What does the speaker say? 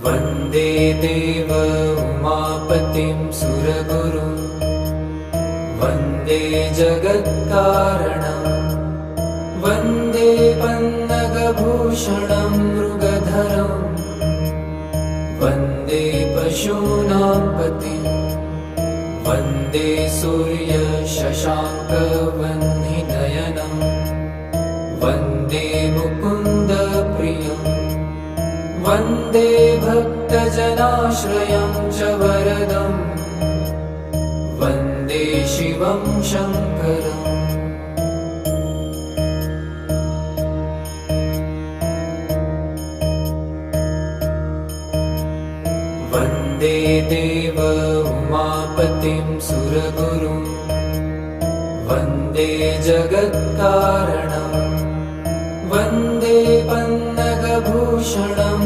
वन्दे देव उमापतिं सुरगुरुं वन्दे जगत्कारणं वन्दे पन्नगभूषणं मृगधरं वन्दे पशूनां पतिं वन्दे सूर्यशशाङ्कवह्निनयनं वन्दे मुकुन्दप्रियं वन्दे भक्तजनाश्रयं च वरदं वन्दे शिवं शङ्करम्। वन्दे देव उमापतिं सुरगुरुं वन्दे जगत्कारणं वन्दे पन्नगभूषणं